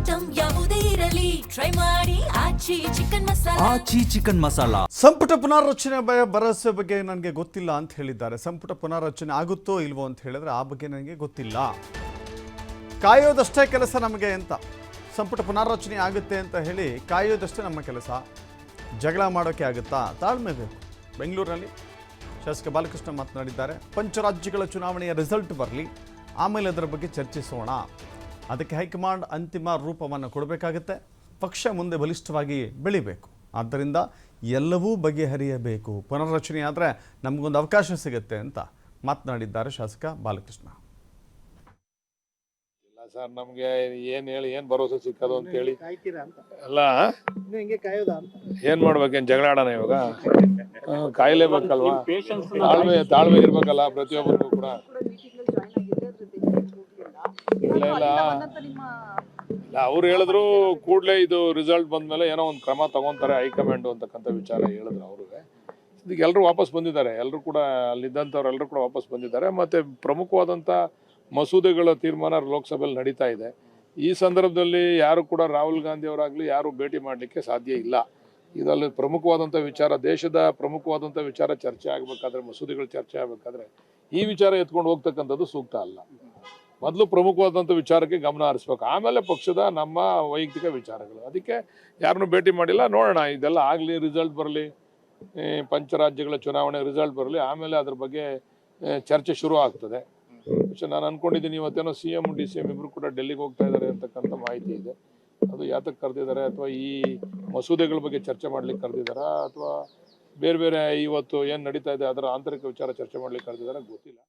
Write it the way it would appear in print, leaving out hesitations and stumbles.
Item ಯಾವುದೇ ಇರಲಿ try ಮಾಡಿ ಆಚಿ ಚಿಕನ್ ಮಸಾಲಾ. ಸಂಪುಟ ಪುನಾರಚನೆ ಭರವಸೆ ಬಗ್ಗೆ ನನಗೆ ಗೊತ್ತಿಲ್ಲ ಅಂತ ಹೇಳಿದ್ದಾರೆ. ಸಂಪುಟ ಪುನಾರಚನೆ ಆಗುತ್ತೋ ಇಲ್ವೋ ಅಂತ ಹೇಳಿದ್ರೆ ಆ ಬಗ್ಗೆ ನನಗೆ ಗೊತ್ತಿಲ್ಲ, ಕಾಯೋದಷ್ಟೇ ಕೆಲಸ ನಮಗೆ ಅಂತ. ಸಂಪುಟ ಪುನಾರಚನೆ ಆಗುತ್ತೆ ಅಂತ ಹೇಳಿ ಕಾಯೋದಷ್ಟೇ ನಮ್ಮ ಕೆಲಸ. ಜಗಳ ಮಾಡೋಕ್ಕೆ ಆಗುತ್ತಾ? ತಾಳ್ಮೆ ಬೇಕು. ಬೆಂಗಳೂರಿನಲ್ಲಿ ಶಾಸಕ ಬಾಲಕೃಷ್ಣ ಮಾತನಾಡಿದ್ದಾರೆ. ಪಂಚರಾಜ್ಯಗಳ ಚುನಾವಣೆಯ ರಿಸಲ್ಟ್ ಬರಲಿ, ಆಮೇಲೆ ಅದರ ಬಗ್ಗೆ ಚರ್ಚಿಸೋಣ. ಅದಕ್ಕೆ ಹೈಕಮಾಂಡ್ ಅಂತಿಮ ರೂಪವನ್ನು ಕೊಡಬೇಕಾಗುತ್ತೆ. ಪಕ್ಷ ಮುಂದೆ ಬಲಿಷ್ಠವಾಗಿ ಬೆಳಿಬೇಕು. ಆದ್ದರಿಂದ ಎಲ್ಲವೂ ಬಗೆಹರಿಯಬೇಕು. ಪುನರ್ರಚನೆ ಆದರೆ ನಮಗೊಂದು ಅವಕಾಶ ಸಿಗುತ್ತೆ ಅಂತ ಮಾತನಾಡಿದ್ದಾರೆ ಶಾಸಕ ಬಾಲಕೃಷ್ಣ. ಇಲ್ಲ ಸರ್, ನಮಗೆ ಏನು ಹೇಳಿ ಏನು ಭರವಸೆ ಸಿಕ್ಕದು ಅಂತ ಹೇಳಿ ಅಲ್ಲ, ಏನು ಮಾಡ್ಬೇಕೇನು ಜಗಳ ಆಡೋಣ ಇವಾಗ? ಕಾಯಲೇಬೇಕಲ್ವಾ? ತಾಳ್ಮೆ ಇರ್ಬೇಕಲ್ಲ ಪ್ರತಿಯೊಬ್ಬರಿಗೂ ಕೂಡ. ಇಲ್ಲ ಅವ್ರು ಹೇಳಿದ್ರು ಕೂಡಲೇ ಇದು ರಿಸಲ್ಟ್ ಬಂದ್ಮೇಲೆ ಏನೋ ಒಂದು ಕ್ರಮ ತಗೊಂತಾರೆ ಹೈಕಮಾಂಡ್ ಅಂತಕ್ಕಂಥ ವಿಚಾರ ಹೇಳಿದ್ರು ಅವ್ರಿಗೆ. ಇದಕ್ಕೆ ಎಲ್ಲರೂ ವಾಪಸ್ ಬಂದಿದ್ದಾರೆ. ಎಲ್ಲರೂ ಕೂಡ ಅಲ್ಲಿದ್ದಂಥವ್ರು ಎಲ್ಲರೂ ಕೂಡ ವಾಪಸ್ ಬಂದಿದ್ದಾರೆ. ಮತ್ತು ಪ್ರಮುಖವಾದಂಥ ಮಸೂದೆಗಳ ತೀರ್ಮಾನ ಲೋಕಸಭೆಯಲ್ಲಿ ನಡೀತಾ ಇದೆ. ಈ ಸಂದರ್ಭದಲ್ಲಿ ಯಾರು ಕೂಡ ರಾಹುಲ್ ಗಾಂಧಿ ಅವರಾಗಲಿ ಯಾರು ಭೇಟಿ ಮಾಡಲಿಕ್ಕೆ ಸಾಧ್ಯ ಇಲ್ಲ. ಇದರಲ್ಲಿ ಪ್ರಮುಖವಾದಂಥ ವಿಚಾರ, ದೇಶದ ಪ್ರಮುಖವಾದಂಥ ವಿಚಾರ ಚರ್ಚೆ ಆಗಬೇಕಾದ್ರೆ, ಮಸೂದೆಗಳು ಚರ್ಚೆ ಆಗಬೇಕಾದ್ರೆ ಈ ವಿಚಾರ ಎತ್ಕೊಂಡು ಹೋಗ್ತಕ್ಕಂಥದ್ದು ಸೂಕ್ತ ಅಲ್ಲ. ಮೊದಲು ಪ್ರಮುಖವಾದಂಥ ವಿಚಾರಕ್ಕೆ ಗಮನ ಹರಿಸ್ಬೇಕು, ಆಮೇಲೆ ಪಕ್ಷದ ನಮ್ಮ ವೈಯಕ್ತಿಕ ವಿಚಾರಗಳು. ಅದಕ್ಕೆ ಯಾರನ್ನೂ ಭೇಟಿ ಮಾಡಿಲ್ಲ. ನೋಡೋಣ, ಇದೆಲ್ಲ ಆಗಲಿ, ರಿಸಲ್ಟ್ ಬರಲಿ, ಪಂಚರಾಜ್ಯಗಳ ಚುನಾವಣೆ ರಿಸಲ್ಟ್ ಬರಲಿ, ಆಮೇಲೆ ಅದ್ರ ಬಗ್ಗೆ ಚರ್ಚೆ ಶುರು ಆಗ್ತದೆ. ನಾನು ಅನ್ಕೊಂಡಿದ್ದೀನಿ ಇವತ್ತೇನೋ CM DCM ಇಬ್ಬರು ಕೂಡ ಡೆಲ್ಲಿಗೆ ಹೋಗ್ತಾ ಇದ್ದಾರೆ ಅಂತಕ್ಕಂಥ ಮಾಹಿತಿ ಇದೆ. ಅದು ಯಾತಕ್ಕೆ ಕರೆದಿದ್ದಾರೆ, ಅಥವಾ ಈ ಮಸೂದೆಗಳ ಬಗ್ಗೆ ಚರ್ಚೆ ಮಾಡ್ಲಿಕ್ಕೆ ಕರೆದಿದ್ದಾರಾ, ಅಥವಾ ಬೇರೆ ಬೇರೆ ಇವತ್ತು ಏನು ನಡೀತಾ ಇದೆ ಅದರ ಆಂತರಿಕ ವಿಚಾರ ಚರ್ಚೆ ಮಾಡ್ಲಿಕ್ಕೆ ಕರೆದಿದ್ದಾರೆ ಗೊತ್ತಿಲ್ಲ.